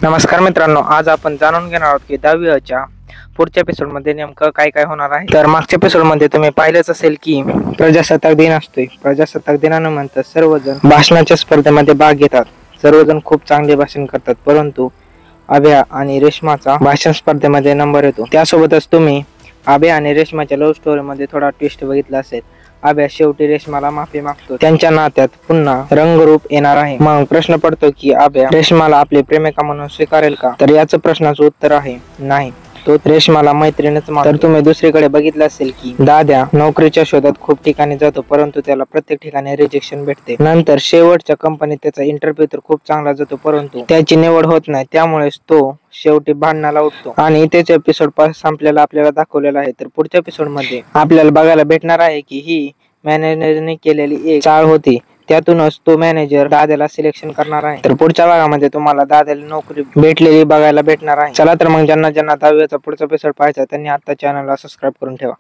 नमस्कार मित्रांनो, आज आपण जाणून घेणार आहोत की 10वीच्या पुढच्या एपिसोडमध्ये नेमकं काय काय होणार आहे। तर मागच्या एपिसोडमध्ये तुम्ही पाहिलंच असेल की प्रजासत्ताक दिन असतोय। प्रजासत्ताक दिनानिमित्त सर्वजण भाषणाच्या स्पर्धेमध्ये भाग घेतात। सर्वजण खूप चांगले भाषण करतात, परंतु अभ्या आणि रेश्माचा भाषण स्पर्धेमध्ये नंबर येतो। त्यासोबतच तुम्ही अभ्या आणि रेश्माच्या लव्ह स्टोरीमध्ये थोडा ट्विस्ट बघितला असेल। अभ्या शेवटी रेश्माला माफी मागतो, त्यांच्या नात्यात पुन्हा रंगरूप येणार आहे। मग प्रश्न पडतो की अभ्या रेश्माला आपली प्रेमिका म्हणून स्वीकारेल का? तर याचं प्रश्नाचं उत्तर आहे नाही, तो रेश्माला मैत्रीणच मानतो। तर तुम्ही दुसरीकडे बघितलं असेल की दाद्या नोकरीच्या शोधात खूप ठिकाणी जातो, परंतु त्याला प्रत्येक ठिकाणी रिजेक्शन भेटते। नंतर शेवटच्या कंपनीत त्याचा इंटरव्ह्यू तर खूप चांगला जातो, परंतु त्याची निवड होत नाही। त्यामुळेच तो शेवटी भांडणाला उठतो आणि त्याचे एपिसोड संपलेला आपल्याला दाखवलेला आहे। तर पुढच्या एपिसोड मध्ये आपल्याला बघायला भेटणार आहे की ही मॅनेजरने केलेली एक चाळ होती, त्यातूनच तो मॅनेजर दाद्याला सिलेक्शन करणार आहे। तर पुढच्या भागामध्ये तुम्हाला दाद्याला नोकरी भेटलेली बघायला भेटणार आहे। चला तर मग ज्यांना 10वीचा पुढचा एपिसोड पाहायचा त्यांनी आता चॅनलला सबस्क्राईब करून ठेवा।